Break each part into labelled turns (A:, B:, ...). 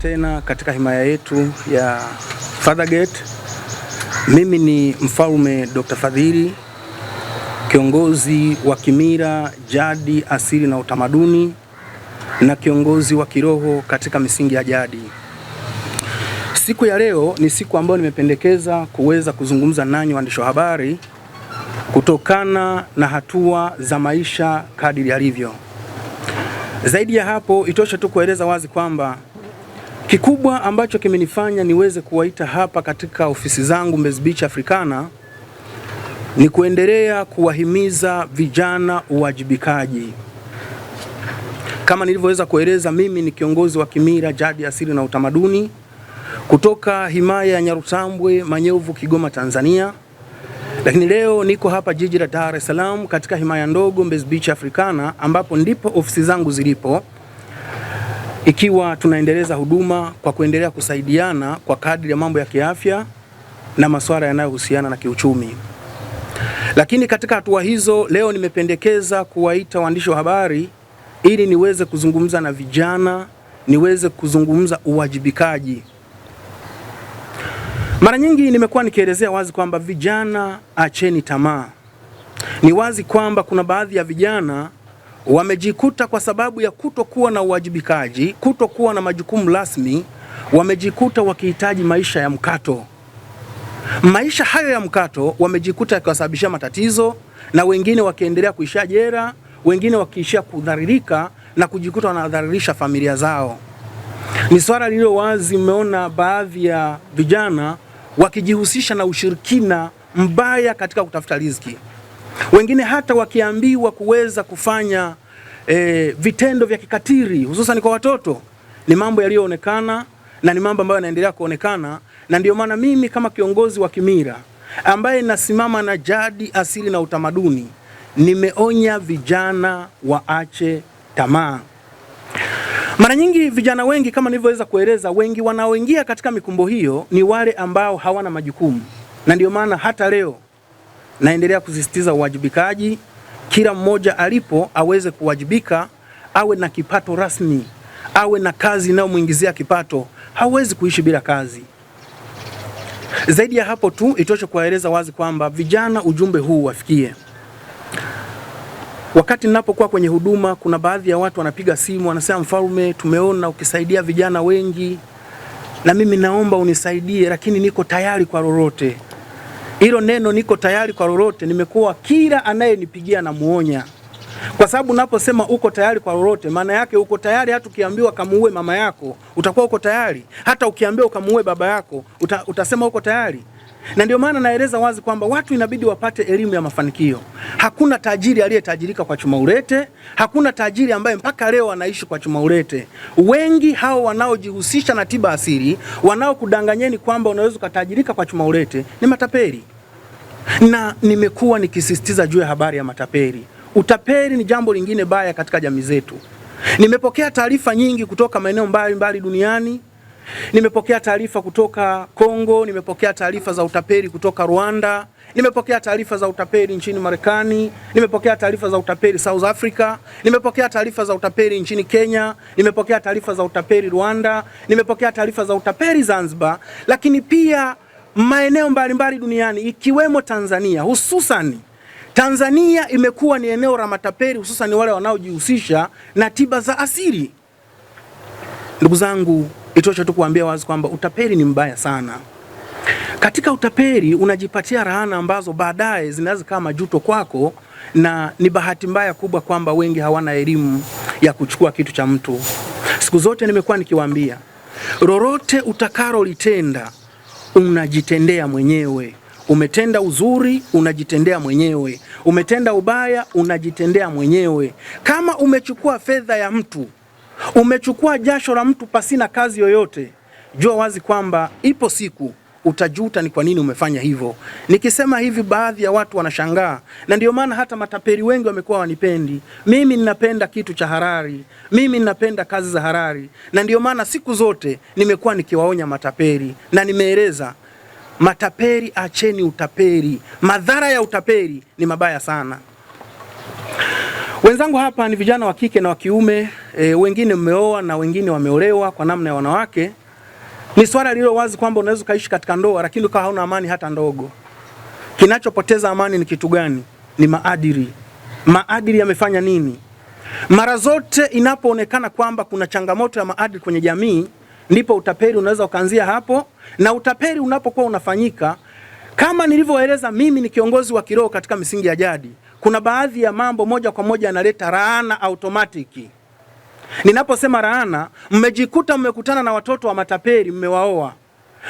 A: tena katika himaya yetu ya Fathergate. Mimi ni Mfalme Dr. Fadhili, kiongozi wa kimila, jadi, asili na utamaduni na kiongozi wa kiroho katika misingi ya jadi. Siku ya leo ni siku ambayo nimependekeza kuweza kuzungumza nanyi waandishi wa habari kutokana na hatua za maisha kadiri yalivyo. Zaidi ya hapo, itoshe tu kueleza wazi kwamba kikubwa ambacho kimenifanya niweze kuwaita hapa katika ofisi zangu Mbezi Beach Africana ni kuendelea kuwahimiza vijana uwajibikaji. Kama nilivyoweza kueleza, mimi ni kiongozi wa kimila, jadi, asili na utamaduni kutoka himaya ya Nyarutambwe, Manyovu, Kigoma, Tanzania. Lakini leo niko hapa jiji la Dar es Salaam katika himaya ndogo Mbezi Beach Africana, ambapo ndipo ofisi zangu zilipo, ikiwa tunaendeleza huduma kwa kuendelea kusaidiana kwa kadri ya mambo ya kiafya na masuala yanayohusiana na kiuchumi. Lakini katika hatua hizo, leo nimependekeza kuwaita waandishi wa habari ili niweze kuzungumza na vijana, niweze kuzungumza uwajibikaji. Mara nyingi nimekuwa nikielezea wazi kwamba vijana acheni tamaa. Ni wazi kwamba kuna baadhi ya vijana wamejikuta kwa sababu ya kutokuwa na uwajibikaji, kutokuwa na majukumu rasmi, wamejikuta wakihitaji maisha ya mkato. Maisha hayo ya mkato wamejikuta yakiwasababishia matatizo, na wengine wakiendelea kuishia jela, wengine wakiishia kudhalilika na kujikuta wanadhalilisha familia zao. Ni swala lililo wazi, mmeona baadhi ya vijana wakijihusisha na ushirikina mbaya katika kutafuta riziki. Wengine hata wakiambiwa kuweza kufanya vitendo vya kikatili hususan kwa watoto. Ni mambo yaliyoonekana na ni mambo ambayo yanaendelea kuonekana, na ndio maana mimi kama kiongozi wa kimila ambaye nasimama na jadi, asili na utamaduni, nimeonya vijana waache tamaa. Mara nyingi vijana wengi, kama nilivyoweza kueleza, wengi wanaoingia katika mikumbo hiyo ni wale ambao hawana majukumu, na ndio maana hata leo naendelea kusisitiza uwajibikaji. Kila mmoja alipo aweze kuwajibika, awe na kipato rasmi, awe na kazi inayomuingizia kipato. Hawezi kuishi bila kazi. Zaidi ya hapo tu, itoshe kuwaeleza wazi kwamba vijana ujumbe huu wafikie. Wakati ninapokuwa kwenye huduma, kuna baadhi ya watu wanapiga simu wanasema, Mfalme, tumeona ukisaidia vijana wengi na mimi naomba unisaidie, lakini niko tayari kwa lolote. Hilo neno niko tayari kwa lolote nimekuwa kila anayenipigia na muonya. Kwa sababu naposema uko tayari kwa lolote, maana yake uko tayari hata ukiambiwa kamuue mama yako, utakuwa uko tayari. Hata ukiambiwa kamuue baba yako, utasema uko tayari. Na ndio maana naeleza wazi kwamba watu inabidi wapate elimu ya mafanikio. Hakuna tajiri aliyetajirika kwa chuma ulete, hakuna tajiri ambaye mpaka leo anaishi kwa chuma ulete. Wengi hao wanaojihusisha na tiba asili, wanaokudanganyeni kwamba unaweza kutajirika kwa chuma ulete, ni matapeli. Na nimekuwa nikisisitiza juu ya habari ya matapeli. Utapeli ni jambo lingine baya katika jamii zetu. Nimepokea taarifa nyingi kutoka maeneo mbalimbali duniani. Nimepokea taarifa kutoka Kongo, nimepokea taarifa za utapeli kutoka Rwanda, nimepokea taarifa za utapeli nchini Marekani, nimepokea taarifa za utapeli South Africa, nimepokea taarifa za utapeli nchini Kenya, nimepokea taarifa za utapeli Rwanda, nimepokea taarifa za utapeli Zanzibar, lakini pia maeneo mbalimbali duniani ikiwemo Tanzania. Hususan Tanzania imekuwa ni eneo la matapeli, hususan wale wanaojihusisha na tiba za asili. Ndugu zangu, itosha tu kuambia wazi kwamba utapeli ni mbaya sana. Katika utapeli unajipatia laana ambazo baadaye zinaweza kama majuto kwako, na ni bahati mbaya kubwa kwamba wengi hawana elimu ya kuchukua kitu cha mtu. Siku zote nimekuwa nikiwaambia, lolote utakalolitenda unajitendea mwenyewe. Umetenda uzuri, unajitendea mwenyewe. Umetenda ubaya, unajitendea mwenyewe. Kama umechukua fedha ya mtu, umechukua jasho la mtu pasina kazi yoyote, jua wazi kwamba ipo siku utajuta ni kwa nini umefanya hivyo. Nikisema hivi baadhi ya watu wanashangaa, na ndio maana hata matapeli wengi wamekuwa wanipendi. Mimi ninapenda kitu cha halali, mimi ninapenda kazi za halali, na ndio maana siku zote nimekuwa nikiwaonya matapeli na nimeeleza, matapeli acheni utapeli. Madhara ya utapeli ni mabaya sana. Wenzangu hapa ni vijana wa kike na wa kiume, wengine mmeoa na wengine wameolewa kwa namna ya wanawake. Ni swala lilo wazi kwamba unaweza kaishi katika ndoa lakini ukawa hauna amani hata ndogo. Kinachopoteza amani ni kitu gani? Ni maadili. Maadili yamefanya nini? Mara zote inapoonekana kwamba kuna changamoto ya maadili kwenye jamii, ndipo utapeli unaweza ukaanzia hapo. Na utapeli unapokuwa unafanyika, kama nilivyoeleza, mimi ni kiongozi wa kiroho katika misingi ya jadi, kuna baadhi ya mambo moja kwa moja yanaleta laana automatiki. Ninaposema laana, mmejikuta mmekutana na watoto wa matapeli, mmewaoa.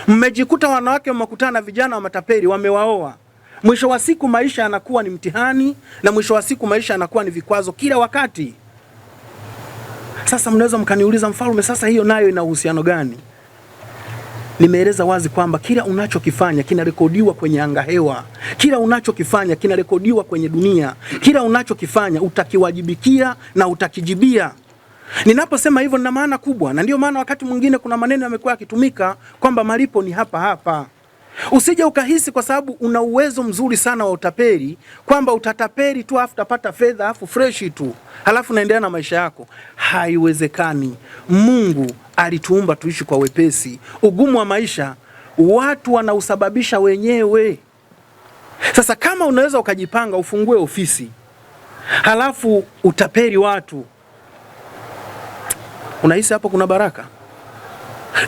A: Mmejikuta wanawake mmekutana na vijana wa matapeli, wamewaoa. Mwisho wa siku maisha yanakuwa ni mtihani, na mwisho wa siku maisha yanakuwa ni vikwazo kila wakati. Sasa mnaweza mkaniuliza, Mfalme, sasa hiyo nayo ina uhusiano gani? Nimeeleza wazi kwamba kila unachokifanya kinarekodiwa kwenye anga hewa. Kila unachokifanya kinarekodiwa kwenye dunia. Kila unachokifanya utakiwajibikia na utakijibia. Ninaposema hivyo nina maana kubwa, na ndio maana wakati mwingine kuna maneno yamekuwa yakitumika kwamba malipo ni hapa hapa. Usije ukahisi kwa sababu una uwezo mzuri sana wa utapeli kwamba utatapeli tu afu utapata fedha afu fresh tu halafu naendelea na maisha yako. Haiwezekani. Mungu alituumba tuishi kwa wepesi. Ugumu wa maisha watu wanausababisha wenyewe. Sasa kama unaweza ukajipanga ufungue ofisi halafu utapeli watu, unahisi hapo kuna baraka?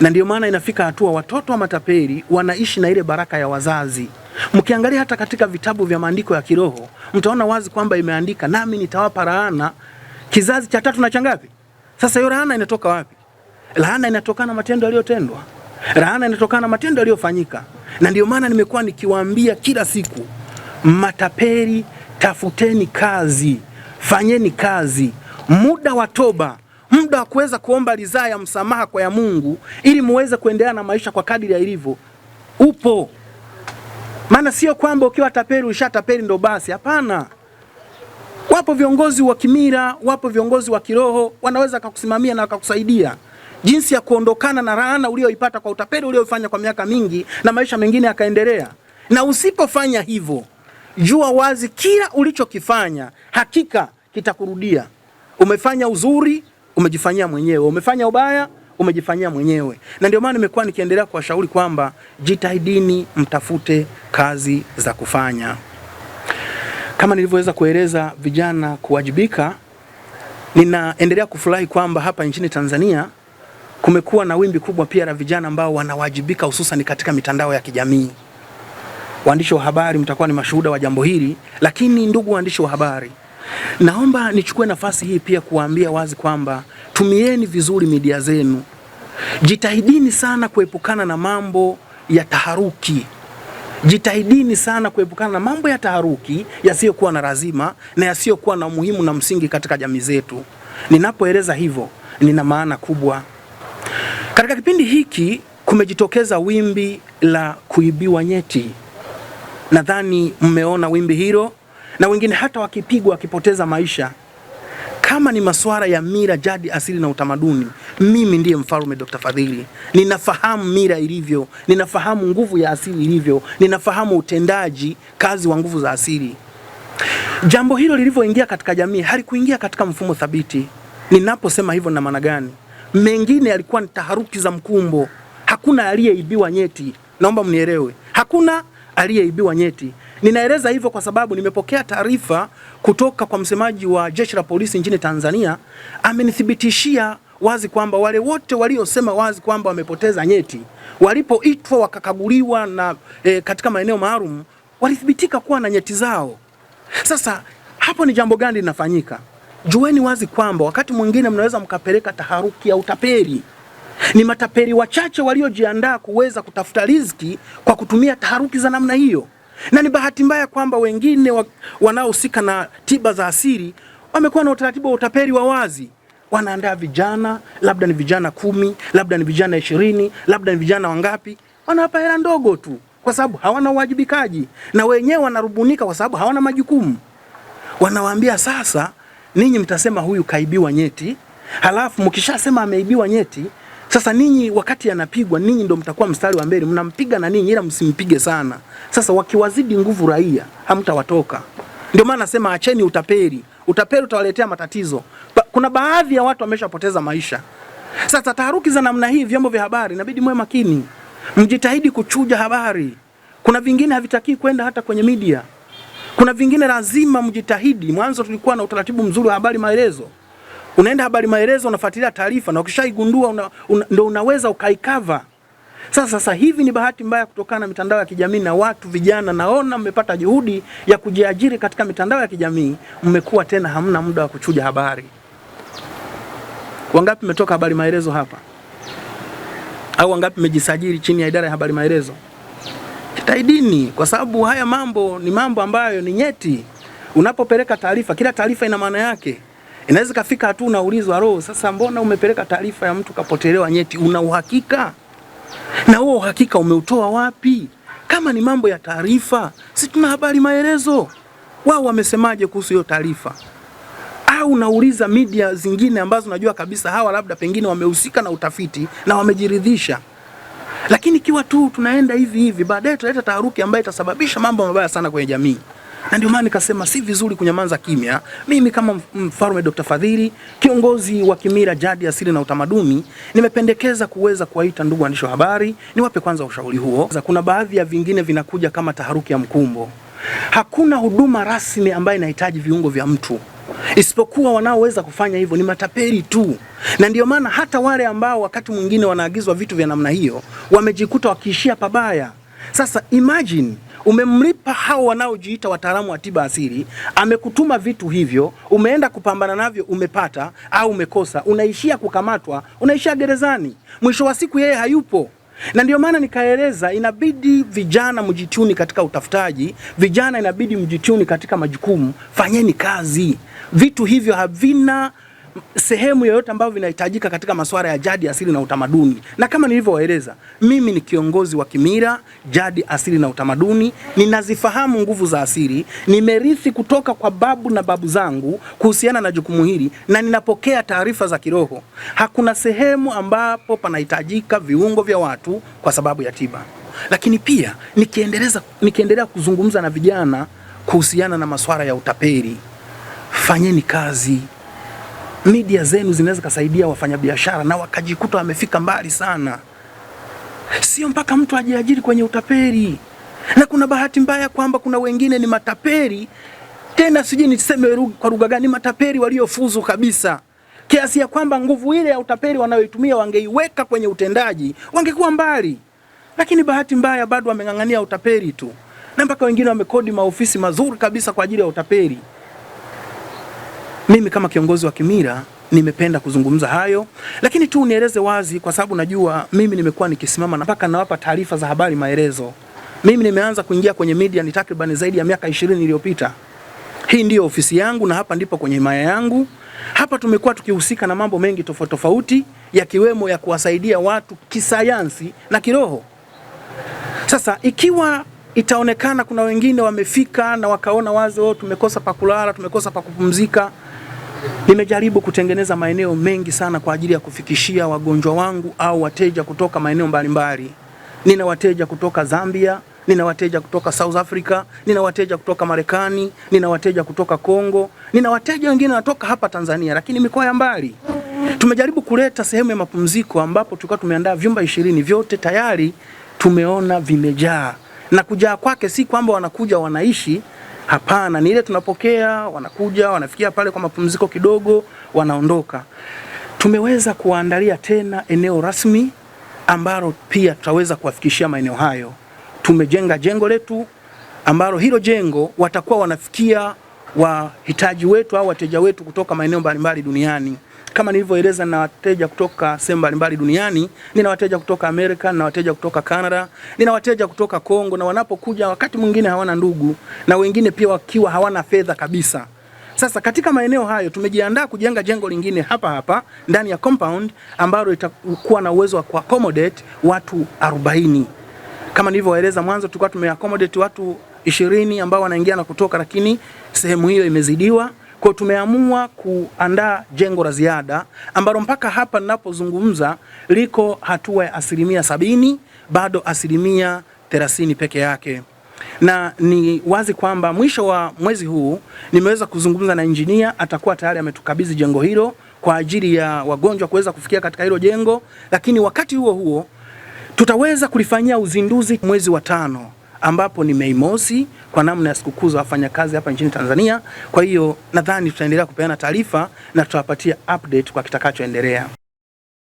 A: Na ndio maana inafika hatua watoto wa matapeli wanaishi na ile baraka ya wazazi. Mkiangalia hata katika vitabu vya maandiko ya kiroho, mtaona wazi kwamba imeandika, nami nitawapa laana kizazi cha 3 na cha ngapi? Sasa hiyo laana inatoka wapi? Laana inatokana na matendo yaliyotendwa. Laana inatokana na matendo yaliyofanyika. Na ndio maana nimekuwa nikiwaambia kila siku, matapeli, tafuteni kazi, fanyeni kazi. Muda wa toba, muda wa kuweza kuomba ridhaa ya msamaha kwa ya Mungu ili muweze kuendelea na maisha kwa kadiri ya ilivyo upo. Maana sio kwamba ukiwa tapeli ushatapeli ndo basi, hapana. Wapo viongozi wa kimila, wapo viongozi wa kiroho wanaweza kukusimamia na kukusaidia jinsi ya kuondokana na laana ulioipata kwa utapeli uliofanya kwa miaka mingi na maisha mengine yakaendelea. Na usipofanya hivyo, jua wazi kila ulichokifanya hakika kitakurudia. Umefanya uzuri, umejifanyia mwenyewe. Umefanya ubaya, umejifanyia mwenyewe. Na ndio maana nimekuwa nikiendelea kuwashauri kwamba jitahidini mtafute kazi za kufanya. Kama nilivyoweza kueleza vijana kuwajibika, ninaendelea kufurahi kwamba hapa nchini Tanzania kumekuwa na wimbi kubwa pia la vijana ambao wanawajibika, hususan katika mitandao ya kijamii. Waandishi wa habari mtakuwa ni mashuhuda wa jambo hili, lakini ndugu waandishi wa habari, naomba nichukue nafasi hii pia kuwaambia wazi kwamba tumieni vizuri media zenu. Jitahidini sana kuepukana na mambo ya taharuki. Jitahidini sana kuepukana na mambo ya taharuki yasiyokuwa na lazima na yasiyokuwa na umuhimu na msingi katika jamii zetu. Ninapoeleza hivyo, nina maana kubwa. Katika kipindi hiki kumejitokeza wimbi la kuibiwa nyeti. Nadhani mmeona wimbi hilo, na wengine hata wakipigwa wakipoteza maisha. Kama ni masuala ya mila, jadi, asili na utamaduni, mimi ndiye Mfalme Dr. Fadhili. Ninafahamu mila ilivyo, ninafahamu nguvu ya asili ilivyo, ninafahamu utendaji kazi wa nguvu za asili. Jambo hilo lilivyoingia katika jamii halikuingia katika mfumo thabiti. Ninaposema hivyo na maana gani? Mengine yalikuwa ni taharuki za mkumbo. Hakuna aliyeibiwa nyeti. Naomba mnielewe. Hakuna aliyeibiwa nyeti. Ninaeleza hivyo kwa sababu nimepokea taarifa kutoka kwa msemaji wa Jeshi la Polisi nchini Tanzania. Amenithibitishia wazi kwamba wale wote waliosema wazi kwamba wamepoteza nyeti, walipoitwa wakakaguliwa na katika maeneo maalum, walithibitika kuwa na nyeti zao. Sasa hapo ni jambo gani linafanyika? Jueni wazi kwamba wakati mwingine mnaweza mkapeleka taharuki ya utapeli. Ni matapeli wachache waliojiandaa kuweza kutafuta riziki kwa kutumia taharuki za namna hiyo. Na ni bahati mbaya kwamba wengine wanaohusika na tiba za asili wamekuwa na utaratibu wa utapeli wa wazi. Wanaandaa vijana, labda ni vijana 10, labda ni vijana 20, labda ni vijana wangapi, wanawapa hela ndogo tu kwa sababu hawana uwajibikaji, na wenyewe wanarubunika kwa sababu hawana majukumu. Wanawaambia sasa, ninyi mtasema huyu kaibiwa nyeti, halafu mkishasema ameibiwa nyeti, sasa ninyi wakati anapigwa ninyi ndio mtakuwa mstari wa mbele, mnampiga na ninyi, ila msimpige sana. Sasa wakiwazidi nguvu raia hamtawatoka. Ndio maana nasema acheni utapeli. Utapeli utawaletea matatizo. Kuna baadhi ya watu wameshapoteza maisha. Sasa taharuki za namna hii, vyombo vya habari inabidi mwe makini. Mjitahidi kuchuja habari. Kuna vingine havitaki kwenda hata kwenye media. Kuna vingine lazima mjitahidi. Mwanzo tulikuwa na utaratibu mzuri wa habari maelezo. Unaenda habari maelezo, unafuatilia taarifa na ukishaigundua ndio unaweza ukaikava. Sasa hivi ni bahati mbaya kutokana na mitandao ya kijamii na watu vijana, naona mmepata juhudi ya kujiajiri katika mitandao ya kijamii, mmekuwa tena hamna muda wa kuchuja habari. Wangapi mmetoka habari maelezo hapa? Au wangapi mmejisajili chini ya idara ya habari maelezo? Jitahidini, kwa sababu haya mambo ni mambo ambayo ni nyeti. Unapopeleka taarifa, kila taarifa ina maana yake. Inaweza kafika hatua unaulizwa, roho sasa mbona umepeleka taarifa ya mtu kapotelewa nyeti? Una uhakika? Na huo uhakika umeutoa wapi? Kama ni mambo ya taarifa, si tuna habari maelezo. Wao wamesemaje kuhusu hiyo taarifa? Au unauliza media zingine ambazo unajua kabisa hawa labda pengine wamehusika na utafiti na wamejiridhisha. Lakini kiwa tu tunaenda hivi baadaye tutaleta taharuki ambayo itasababisha mambo mabaya sana kwenye jamii. Na ndio maana nikasema si vizuri kunyamaza kimya. Mimi kama Mfalme Dr. Fadhili, kiongozi wa kimila, jadi, asili na utamaduni, nimependekeza kuweza kuwaita ndugu waandishi wa habari, niwape kwanza ushauri huo. Kuna baadhi ya vingine vinakuja kama taharuki ya mkumbo. Hakuna huduma rasmi ambayo inahitaji viungo vya mtu. Isipokuwa wanaoweza kufanya hivyo ni matapeli tu. Na ndio maana hata wale ambao wakati mwingine wanaagizwa vitu vya namna hiyo, wamejikuta wakiishia pabaya. Sasa imagine umemlipa hao wanaojiita wataalamu wa tiba asili, amekutuma vitu hivyo, umeenda kupambana navyo, umepata au umekosa, unaishia kukamatwa, unaishia gerezani. Mwisho wa siku yeye hayupo. Na ndio maana nikaeleza inabidi vijana mjituni katika utafutaji, vijana inabidi mjituni katika majukumu, fanyeni kazi. Vitu hivyo havina sehemu yoyote ambayo vinahitajika katika masuala ya jadi, asili na utamaduni. Na kama nilivyowaeleza, mimi ni kiongozi wa kimila, jadi, asili na utamaduni, ninazifahamu nguvu za asili, nimerithi kutoka kwa babu na babu zangu kuhusiana na jukumu hili, na ninapokea taarifa za kiroho. Hakuna sehemu ambapo panahitajika viungo vya watu kwa sababu ya tiba. Lakini pia nikiendelea kuzungumza na vijana kuhusiana na masuala ya utapeli, fanyeni kazi. Media zenu zinaweza kusaidia wafanyabiashara na wakajikuta wamefika mbali sana. Sio mpaka mtu ajiajiri kwenye utapeli. Na kuna bahati mbaya kwamba kuna wengine ni matapeli, tena sijui niseme kwa lugha gani, matapeli waliofuzu kabisa. Kiasi ya kwamba nguvu ile ya utapeli wanayoitumia wangeiweka kwenye utendaji, wangekuwa mbali. Lakini bahati mbaya bado wameng'ang'ania utapeli tu. Na mpaka wengine wamekodi maofisi mazuri kabisa kwa ajili ya utapeli. Mimi kama kiongozi wa kimila nimependa kuzungumza hayo, lakini tu nieleze wazi kwa sababu najua mimi nimekuwa nikisimama na mpaka nawapa taarifa za habari maelezo. Mimi nimeanza kuingia kwenye media ni takriban zaidi ya miaka 20 iliyopita. Hii ndio ofisi yangu na hapa ndipo kwenye himaya yangu. Hapa tumekuwa tukihusika na mambo mengi tofauti tofauti, yakiwemo ya kuwasaidia watu kisayansi na kiroho. Sasa ikiwa itaonekana kuna wengine wamefika na wakaona wazo tumekosa pa kulala, tumekosa pa kupumzika, nimejaribu kutengeneza maeneo mengi sana kwa ajili ya kufikishia wagonjwa wangu au wateja kutoka maeneo mbalimbali. Nina wateja kutoka Zambia, nina wateja kutoka South Africa, nina wateja kutoka Marekani, nina wateja kutoka Kongo, nina wateja wengine wanatoka hapa Tanzania, lakini mikoa ya mbali. Tumejaribu kuleta sehemu ya mapumziko ambapo tulikuwa tumeandaa vyumba 20, vyote tayari tumeona vimejaa. Na kujaa kwake si kwamba wanakuja wanaishi, hapana, ni ile tunapokea, wanakuja, wanafikia pale kwa mapumziko kidogo, wanaondoka. Tumeweza kuandalia tena eneo rasmi ambalo pia tutaweza kuwafikishia maeneo hayo. Tumejenga jengo letu ambalo hilo jengo watakuwa wanafikia wahitaji wetu au wateja wetu kutoka maeneo mbalimbali duniani. Kama nilivyoeleza, na wateja kutoka sehemu mbalimbali duniani, nina wateja kutoka Amerika, na wateja kutoka Canada, nina wateja kutoka Kongo, na wanapokuja wakati mwingine hawana ndugu na wengine pia wakiwa hawana fedha kabisa. Sasa katika maeneo hayo tumejiandaa kujenga jengo lingine hapa ndani ya compound ambalo itakuwa na uwezo wa kuaccommodate watu 40. Kama nilivyoeleza mwanzo tulikuwa tumeaccommodate watu 20 ambao wanaingia na kutoka, lakini sehemu hiyo imezidiwa. Kwa tumeamua kuandaa jengo la ziada ambalo mpaka hapa ninapozungumza liko hatua ya 70%, bado 30% peke yake. na ni wazi kwamba mwisho wa mwezi huu nimeweza kuzungumza na injinia, atakuwa tayari ametukabidhi jengo hilo kwa ajili ya wagonjwa kuweza kufikia katika hilo jengo, lakini wakati huo huo tutaweza kulifanyia uzinduzi mwezi wa 5 ambapo ni Mei Mosi kwa namna ya sikukuu za wafanyakazi hapa nchini Tanzania. Kwa hiyo nadhani tutaendelea kupeana taarifa na tutawapatia update kwa kitakachoendelea.